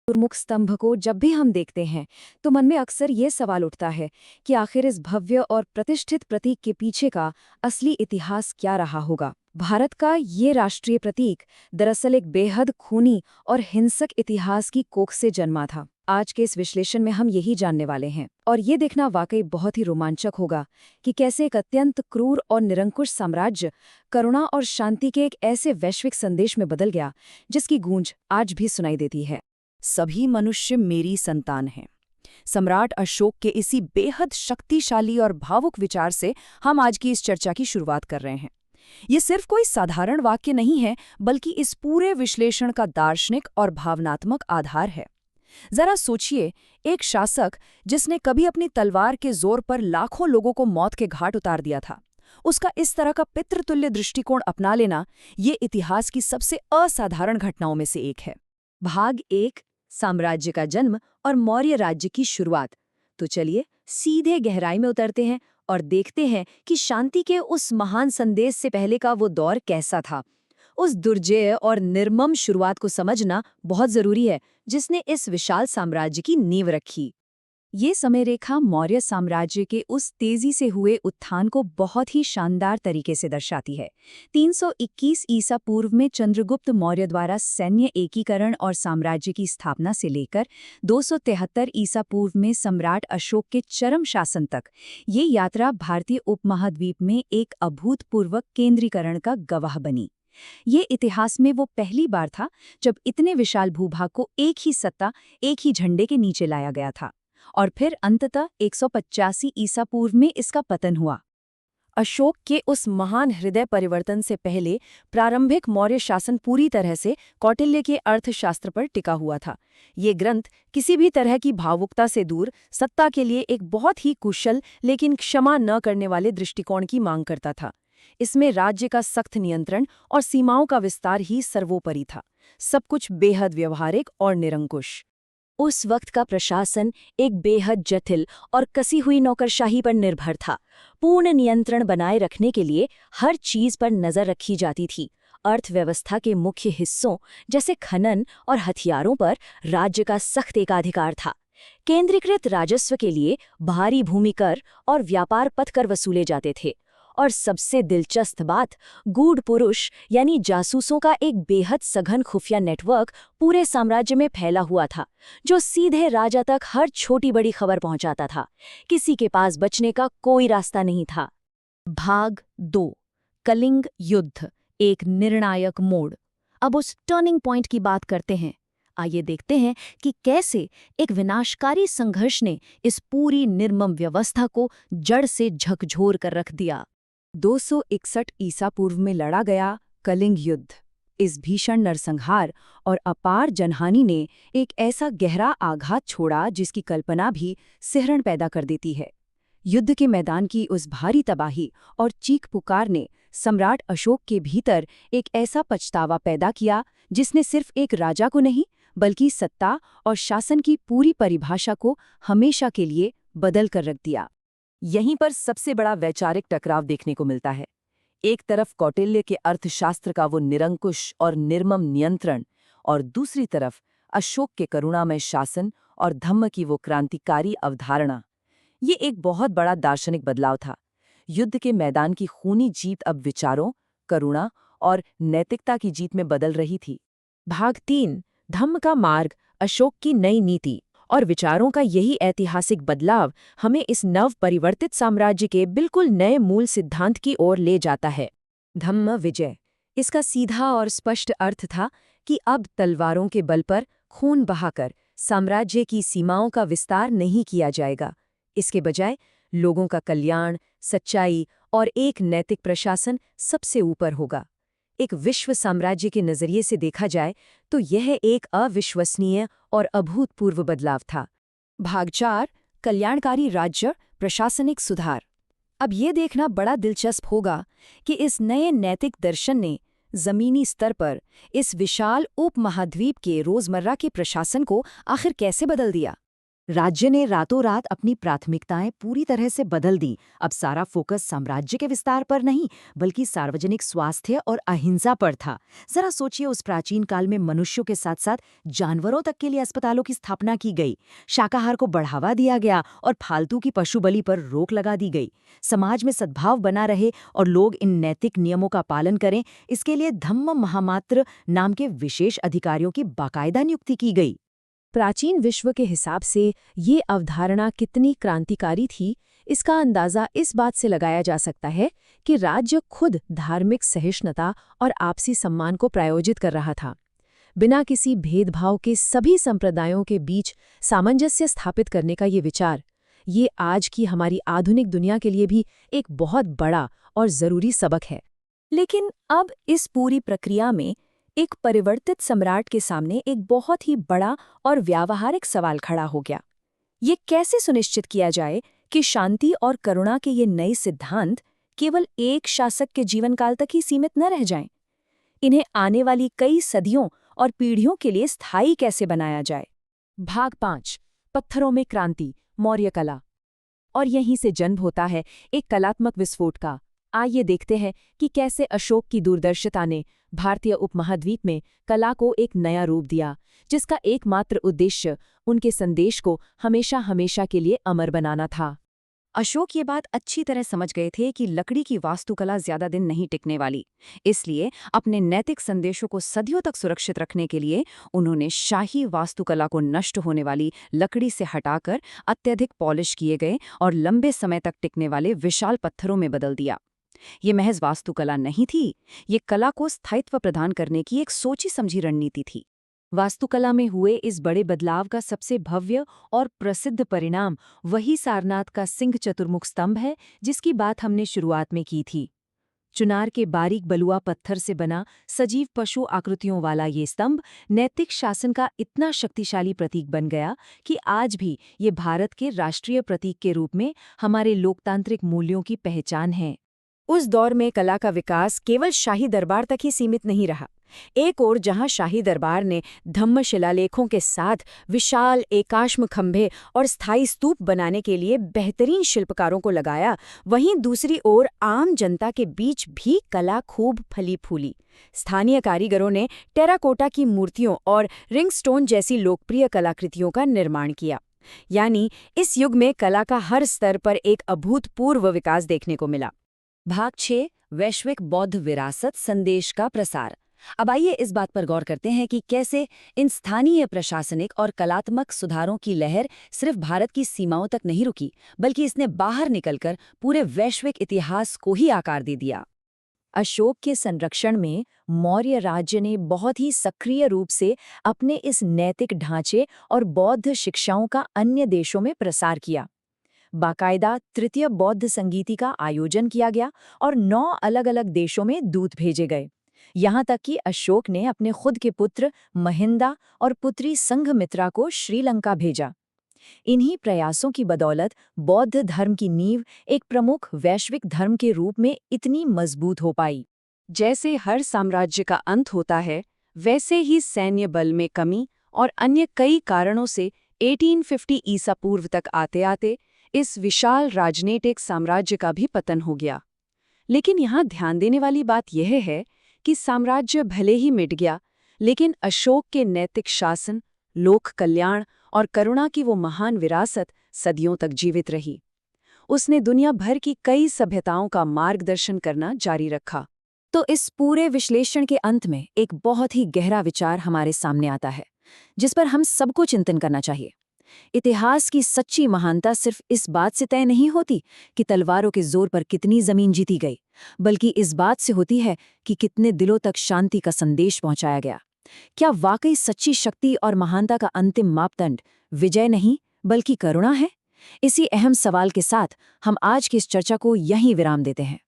गुरुमुख स्तंभ को जब भी हम देखते हैं तो मन में अक्सर ये सवाल उठता है कि आखिर इस भव्य और प्रतिष्ठित प्रतीक के पीछे का असली इतिहास क्या रहा होगा। भारत का ये राष्ट्रीय प्रतीक दरअसल एक बेहद खूनी और हिंसक इतिहास की कोख से जन्मा था। आज के इस विश्लेषण में हम यही जानने वाले हैं और ये देखना वाकई बहुत ही रोमांचक होगा कि कैसे एक अत्यंत क्रूर और निरंकुश साम्राज्य करुणा और शांति के एक ऐसे वैश्विक संदेश में बदल गया जिसकी गूंज आज भी सुनाई देती है। सभी मनुष्य मेरी संतान हैं। सम्राट अशोक के इसी बेहद शक्तिशाली और भावुक विचार से हम आज की इस चर्चा की शुरुआत कर रहे हैं। ये सिर्फ कोई साधारण वाक्य नहीं है, बल्कि इस पूरे विश्लेषण का दार्शनिक और भावनात्मक आधार है। जरा सोचिए, एक शासक जिसने कभी अपनी तलवार के जोर पर लाखों लोगों को मौत के घाट उतार दिया था, उसका इस तरह का पितृतुल्य दृष्टिकोण अपना लेना, ये इतिहास की सबसे असाधारण घटनाओं में से एक है। भाग 1, साम्राज्य का जन्म और मौर्य राज्य की शुरुआत। तो चलिए सीधे गहराई में उतरते हैं और देखते हैं कि शांति के उस महान संदेश से पहले का वो दौर कैसा था। उस दुर्जेय और निर्मम शुरुआत को समझना बहुत जरूरी है, जिसने इस विशाल साम्राज्य की नींव रखी। ये समय रेखा मौर्य साम्राज्य के उस तेजी से हुए उत्थान को बहुत ही शानदार तरीके से दर्शाती है। 321 ईसा पूर्व में चंद्रगुप्त मौर्य द्वारा सैन्य एकीकरण और साम्राज्य की स्थापना से लेकर 273 ईसा पूर्व में सम्राट अशोक के चरम शासन तक, ये यात्रा भारतीय उपमहाद्वीप में एक अभूतपूर्व केंद्रीकरण का गवाह बनी। ये इतिहास में वो पहली बार था जब इतने विशाल भूभाग को एक ही सत्ता, एक ही झंडे के नीचे लाया गया था। और फिर अंततः 185 ईसा पूर्व में इसका पतन हुआ। अशोक के उस महान हृदय परिवर्तन से पहले प्रारंभिक मौर्य शासन पूरी तरह से कौटिल्य के अर्थशास्त्र पर टिका हुआ था। ये ग्रंथ किसी भी तरह की भावुकता से दूर सत्ता के लिए एक बहुत ही कुशल लेकिन क्षमा न करने वाले दृष्टिकोण की मांग करता था। इसमें राज्य का सख्त नियंत्रण और सीमाओं का विस्तार ही सर्वोपरि था, सब कुछ बेहद व्यवहारिक और निरंकुश। उस वक्त का प्रशासन एक बेहद जटिल और कसी हुई नौकरशाही पर निर्भर था। पूर्ण नियंत्रण बनाए रखने के लिए हर चीज पर नजर रखी जाती थी। अर्थव्यवस्था के मुख्य हिस्सों जैसे खनन और हथियारों पर राज्य का सख्त एकाधिकार था। केंद्रीकृत राजस्व के लिए भारी भूमि कर और व्यापार पथ कर वसूले जाते थे। और सबसे दिलचस्प बात, गूढ़ पुरुष यानी जासूसों का एक बेहद सघन खुफिया नेटवर्क पूरे साम्राज्य में फैला हुआ था, जो सीधे राजा तक हर छोटी बड़ी खबर पहुंचाता था। किसी के पास बचने का कोई रास्ता नहीं था। भाग 2, कलिंग युद्ध, एक निर्णायक मोड़। अब उस टर्निंग पॉइंट की बात करते हैं। आइए देखते हैं कि कैसे एक विनाशकारी संघर्ष ने इस पूरी निर्मम व्यवस्था को जड़ से झकझोर कर रख दिया। 261 ईसा पूर्व में लड़ा गया कलिंग युद्ध। इस भीषण नरसंहार और अपार जनहानि ने एक ऐसा गहरा आघात छोड़ा जिसकी कल्पना भी सिहरण पैदा कर देती है। युद्ध के मैदान की उस भारी तबाही और चीख पुकार ने सम्राट अशोक के भीतर एक ऐसा पछतावा पैदा किया जिसने सिर्फ एक राजा को नहीं, बल्कि सत्ता और शासन की पूरी परिभाषा को हमेशा के लिए बदल कर रख दिया। यहीं पर सबसे बड़ा वैचारिक टकराव देखने को मिलता है। एक तरफ कौटिल्य के अर्थशास्त्र का वो निरंकुश और निर्मम नियंत्रण, और दूसरी तरफ अशोक के करुणामय शासन और धम्म की वो क्रांतिकारी अवधारणा। ये एक बहुत बड़ा दार्शनिक बदलाव था। युद्ध के मैदान की खूनी जीत अब विचारों, करुणा और नैतिकता की जीत में बदल रही थी। भाग 3, धम्म का मार्ग, अशोक की नई नीति और विचारों का यही ऐतिहासिक बदलाव हमें इस नव परिवर्तित साम्राज्य के बिल्कुल नए मूल सिद्धांत की ओर ले जाता है। धम्म विजय, इसका सीधा और स्पष्ट अर्थ था कि अब तलवारों के बल पर खून बहाकर साम्राज्य की सीमाओं का विस्तार नहीं किया जाएगा। इसके बजाय लोगों का कल्याण, सच्चाई और एक नैतिक प्रशासन सबसे ऊपर होगा। एक विश्व साम्राज्य के नजरिए से देखा जाए तो यह एक अविश्वसनीय और अभूतपूर्व बदलाव था। भाग 4, कल्याणकारी राज्य, प्रशासनिक सुधार। अब ये देखना बड़ा दिलचस्प होगा कि इस नए नैतिक दर्शन ने जमीनी स्तर पर इस विशाल उपमहाद्वीप के रोजमर्रा के प्रशासन को आखिर कैसे बदल दिया। राज्य ने रातों रात अपनी प्राथमिकताएं पूरी तरह से बदल दी। अब सारा फोकस साम्राज्य के विस्तार पर नहीं, बल्कि सार्वजनिक स्वास्थ्य और अहिंसा पर था। जरा सोचिए, उस प्राचीन काल में मनुष्यों के साथ साथ जानवरों तक के लिए अस्पतालों की स्थापना की गई, शाकाहार को बढ़ावा दिया गया और फालतू की पशु बलि पर रोक लगा दी गई। समाज में सद्भाव बना रहे और लोग इन नैतिक नियमों का पालन करें, इसके लिए धम्म महामात्र नाम के विशेष अधिकारियों की बाकायदा नियुक्ति की गई। प्राचीन विश्व के हिसाब से ये अवधारणा कितनी क्रांतिकारी थी, इसका अंदाजा इस बात से लगाया जा सकता है कि राज्य खुद धार्मिक सहिष्णुता और आपसी सम्मान को प्रायोजित कर रहा था। बिना किसी भेदभाव के सभी संप्रदायों के बीच सामंजस्य स्थापित करने का ये विचार, ये आज की हमारी आधुनिक दुनिया के लिए भी एक बहुत बड़ा और ज़रूरी सबक है। लेकिन अब इस पूरी प्रक्रिया में एक परिवर्तित सम्राट के सामने एक बहुत ही बड़ा और व्यावहारिक सवाल खड़ा हो गया। ये कैसे सुनिश्चित किया जाए कि शांति और करुणा के ये नए सिद्धांत केवल एक शासक के जीवनकाल तक ही सीमित न रह जाएं? इन्हें आने वाली कई सदियों और पीढ़ियों के लिए स्थायी कैसे बनाया जाए? भाग 5, पत्थरों में क्रांति, मौर्य कला। और यहीं से जन्म होता है एक कलात्मक विस्फोट का। आइए देखते हैं कि कैसे अशोक की दूरदर्शिता ने भारतीय उपमहाद्वीप में कला को एक नया रूप दिया, जिसका एकमात्र उद्देश्य उनके संदेश को हमेशा हमेशा के लिए अमर बनाना था। अशोक ये बात अच्छी तरह समझ गए थे कि लकड़ी की वास्तुकला ज्यादा दिन नहीं टिकने वाली। इसलिए अपने नैतिक संदेशों को सदियों तक सुरक्षित रखने के लिए उन्होंने शाही वास्तुकला को नष्ट होने वाली लकड़ी से हटाकर अत्यधिक पॉलिश किए गए और लंबे समय तक टिकने वाले विशाल पत्थरों में बदल दिया। ये महज वास्तुकला नहीं थी, ये कला को स्थायित्व प्रदान करने की एक सोची समझी रणनीति थी। वास्तुकला में हुए इस बड़े बदलाव का सबसे भव्य और प्रसिद्ध परिणाम वही सारनाथ का सिंह चतुर्मुख स्तंभ है, जिसकी बात हमने शुरुआत में की थी। चुनार के बारीक बलुआ पत्थर से बना सजीव पशु आकृतियों वाला ये स्तंभ नैतिक शासन का इतना शक्तिशाली प्रतीक बन गया कि आज भी ये भारत के राष्ट्रीय प्रतीक के रूप में हमारे लोकतांत्रिक मूल्यों की पहचान है। उस दौर में कला का विकास केवल शाही दरबार तक ही सीमित नहीं रहा। एक ओर जहां शाही दरबार ने धम्म शिलालेखों के साथ विशाल एकाश्म खंभे और स्थायी स्तूप बनाने के लिए बेहतरीन शिल्पकारों को लगाया, वहीं दूसरी ओर आम जनता के बीच भी कला खूब फली फूली। स्थानीय कारीगरों ने टेराकोटा की मूर्तियों और रिंगस्टोन जैसी लोकप्रिय कलाकृतियों का निर्माण किया। यानी इस युग में कला का हर स्तर पर एक अभूतपूर्व विकास देखने को मिला। भाग 6, वैश्विक बौद्ध विरासत संदेश का प्रसार। अब आइए इस बात पर गौर करते हैं कि कैसे इन स्थानीय प्रशासनिक और कलात्मक सुधारों की लहर सिर्फ भारत की सीमाओं तक नहीं रुकी, बल्कि इसने बाहर निकलकर पूरे वैश्विक इतिहास को ही आकार दे दिया। अशोक के संरक्षण में मौर्य राज्य ने बहुत ही सक्रिय रूप से अपने इस नैतिक ढांचे और बौद्ध शिक्षाओं का अन्य देशों में प्रसार किया। बाकायदा तृतीय बौद्ध संगीति का आयोजन किया गया और 9 अलग-अलग देशों में दूत भेजे गए। यहाँ तक कि अशोक ने अपने खुद के पुत्र महिंदा और पुत्री संघमित्रा को श्रीलंका भेजा। इन्हीं प्रयासों की बदौलत बौद्ध धर्म की नींव एक प्रमुख वैश्विक धर्म के रूप में इतनी मजबूत हो पाई। जैसे हर साम्राज्य का अंत होता है, वैसे ही सैन्य बल में कमी और अन्य कई कारणों से 1850 ईसा पूर्व तक आते-आते इस विशाल राजनीतिक साम्राज्य का भी पतन हो गया। लेकिन यहाँ ध्यान देने वाली बात यह है कि साम्राज्य भले ही मिट गया, लेकिन अशोक के नैतिक शासन, लोक कल्याण और करुणा की वो महान विरासत सदियों तक जीवित रही। उसने दुनिया भर की कई सभ्यताओं का मार्गदर्शन करना जारी रखा। तो इस पूरे विश्लेषण के अंत में एक बहुत ही गहरा विचार हमारे सामने आता है, जिस पर हम सबको चिंतन करना चाहिए। इतिहास की सच्ची महानता सिर्फ इस बात से तय नहीं होती कि तलवारों के जोर पर कितनी जमीन जीती गई, बल्कि इस बात से होती है कि कितने दिलों तक शांति का संदेश पहुंचाया गया। क्या वाकई सच्ची शक्ति और महानता का अंतिम मापदंड विजय नहीं, बल्कि करुणा है? इसी अहम सवाल के साथ हम आज की इस चर्चा को यहीं विराम देते हैं।